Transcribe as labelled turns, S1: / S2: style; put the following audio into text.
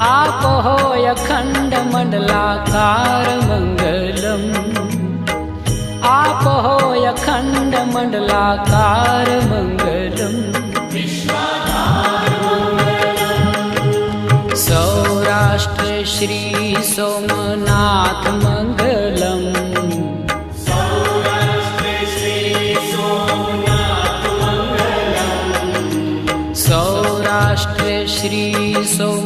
S1: आपो अखंड मंडलाकार मंगलम। आपो अखंड मंडलाकार मंगलम। सौराष्ट्र श्री सोमनाथ मंगलम। सौराष्ट्र श्री सोम